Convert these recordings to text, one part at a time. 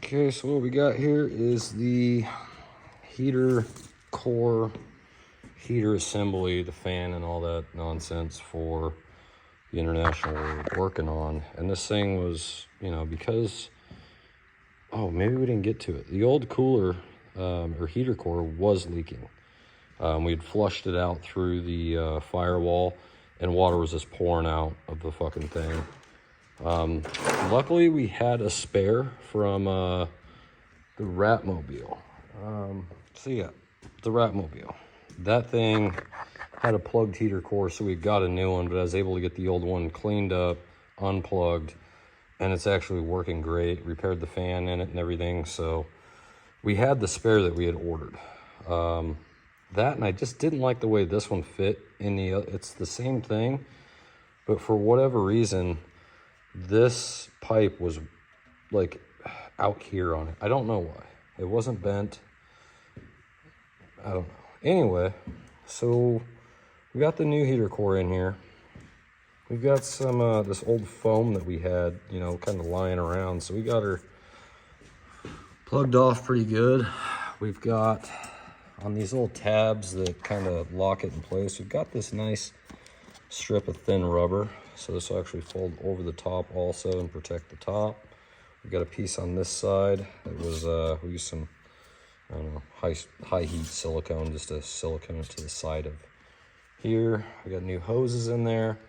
Okay, so what we got here is the heater core, heater assembly, the fan and all that nonsense for the International we're working on. And this thing was, because, oh, maybe we didn't get to it. The old cooler or heater core was leaking. We had flushed it out through the firewall and water was just pouring out of the fucking thing. Luckily we had a spare from the Ratmobile. So yeah, the Ratmobile. That thing had a plugged heater core, so we got a new one, but I was able to get the old one cleaned up, unplugged, and it's actually working great. Repaired the fan in it and everything, so we had the spare that we had ordered. That, and I just didn't like the way this one fit in the, it's the same thing, but for whatever reason, this pipe was like out here on it. I don't know why. It wasn't bent. I don't know. Anyway, so we got the new heater core in here. We've got some, this old foam that we had, kind of lying around. So we got her plugged off pretty good. We've got on these little tabs that kind of lock it in place, we've got this nice strip of thin rubber. So this will actually fold over the top also and protect the top. We've got a piece on this side that was, we used some, I don't know, high heat silicone, just to silicone it to the side of here. We got new hoses in there.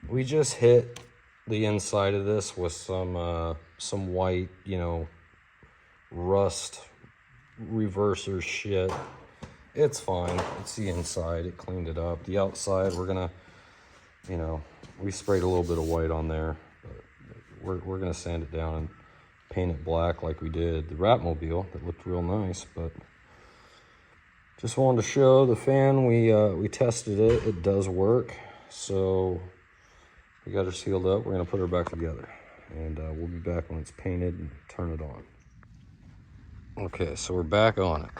We just hit the inside of this with some white, rust reverser shit. It's fine. It's the inside. It cleaned it up. The outside, we're gonna, we sprayed a little bit of white on there. But we're gonna sand it down and paint it black like we did the Ratmobile. That looked real nice. But just wanted to show the fan. We tested it. It does work. So we got her sealed up. We're gonna put her back together, and we'll be back when it's painted and turn it on. Okay, so we're back on it.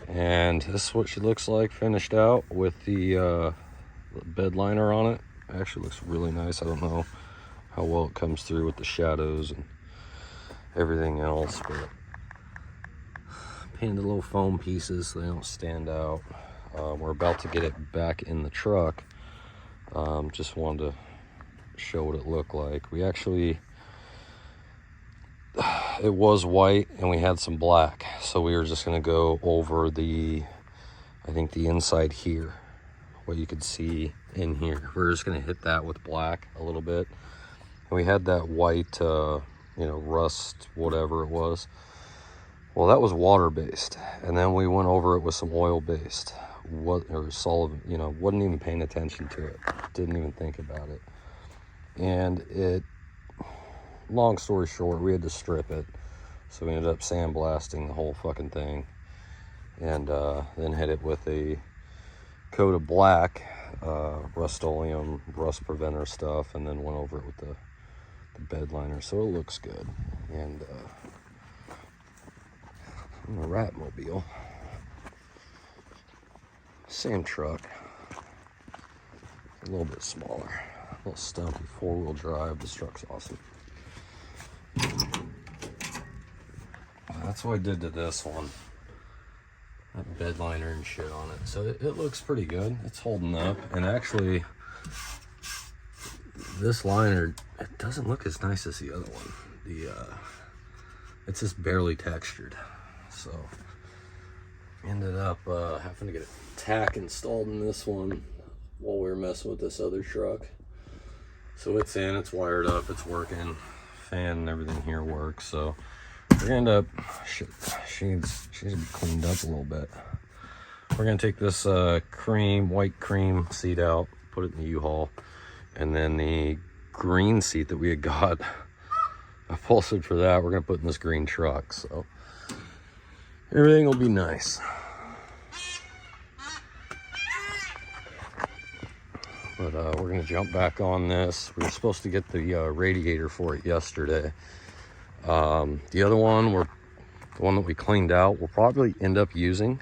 And this is what she looks like finished out with the bed liner on it. Actually looks really nice. I don't know how well it comes through with the shadows and everything else, but painted little foam pieces so they don't stand out. We're about to get it back in the truck. Just wanted to show what it looked like. We actually, it was white and we had some black, so we were just going to go over the, I think the inside here, what you could see in here. We're just going to hit that with black a little bit, and we had that white rust, whatever it was. Well, that was water based, and then we went over it with some oil based, or solid, wasn't even paying attention to it, didn't even think about it. And it, long story short, we had to strip it, so we ended up sandblasting the whole fucking thing, and then hit it with a coat of black Rust-Oleum rust preventer stuff, and then went over it with the bed liner, so it looks good. And the Ratmobile, same truck, a little bit smaller, a little stumpy, 4-wheel drive. This truck's awesome. That's what I did to this one. That bed liner and shit on it. So it looks pretty good. It's holding up. And actually, this liner, it doesn't look as nice as the other one. It's just barely textured. So ended up having to get a tack installed in this one while we were messing with this other truck. So it's in, it's wired up, it's working. Fan and everything here works. So we're gonna end up, she needs to be cleaned up a little bit. We're gonna take this white cream seat out, put it in the U-Haul, and then the green seat that we had got upholstered for that, we're gonna put in this green truck. So everything will be nice. But we're gonna jump back on this. We were supposed to get the radiator for it yesterday. The other one, the one that we cleaned out, we'll probably end up using.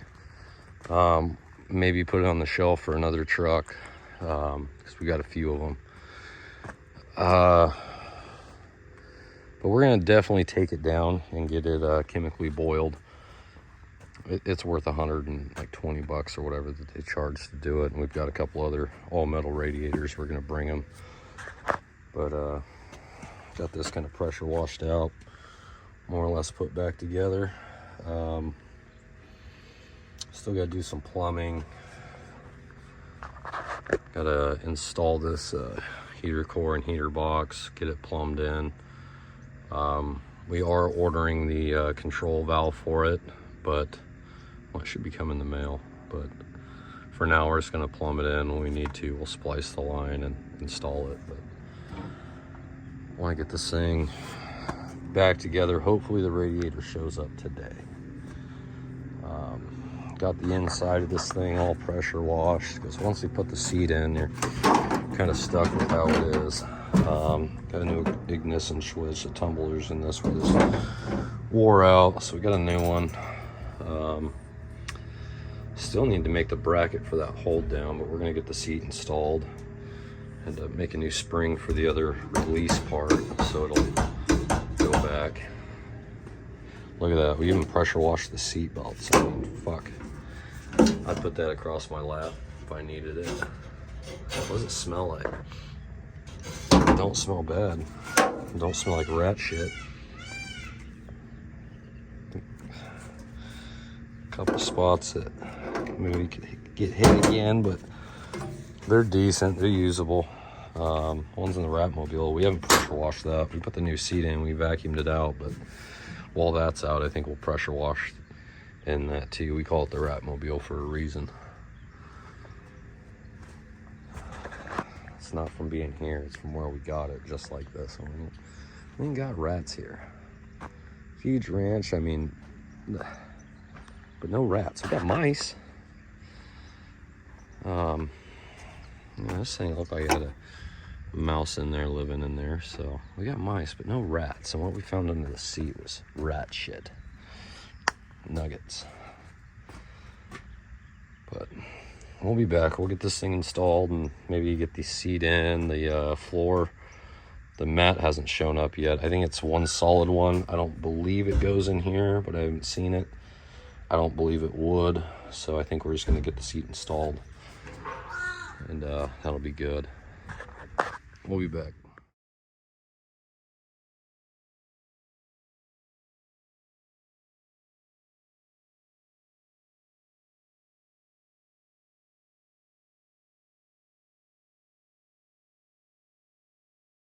Maybe put it on the shelf for another truck, because we got a few of them. But we're gonna definitely take it down and get it chemically boiled. It's worth $120 or whatever that they charge to do it. And we've got a couple other all metal radiators. We're gonna bring them. But got this kind of pressure washed out, more or less put back together. Still got to do some plumbing. Got to install this heater core and heater box, get it plumbed in. We are ordering the control valve for it, but well, it should be coming in the mail. But for now, we're just going to plumb it in. When we need to, we'll splice the line and install it. But I want to get this thing back together. Hopefully the radiator shows up today. Got the inside of this thing all pressure washed, because once they put the seat in, you're kind of stuck with how it is. Got a new ignition switch. The tumblers in this was wore out, so we got a new one. Still need to make the bracket for that hold down, but we're gonna get the seat installed and make a new spring for the other release part, so it'll go back. Look at that, we even pressure washed the seat belts. I mean, fuck. I'd put that across my lap if I needed it. What does it smell like? It don't smell bad. It don't smell like rat shit. A couple spots that maybe could get hit again, but they're decent, they're usable. One's in the Ratmobile. We haven't pressure washed that. We put the new seat in, we vacuumed it out, but while that's out, I think we'll pressure wash in that too. We call it the Ratmobile for a reason. It's not from being here, it's from where we got it, just like this. We ain't got rats here. Huge ranch, I mean, but no rats. We got mice. Yeah, this thing looked like it had a mouse in there living in there, so we got mice, but no rats. And what we found under the seat was rat shit. Nuggets. But we'll be back. We'll get this thing installed and maybe get the seat in. The floor, the mat hasn't shown up yet. I think it's one solid one. I don't believe it goes in here, but I haven't seen it. I don't believe it would, so I think we're just going to get the seat installed, and that'll be good. We'll be back.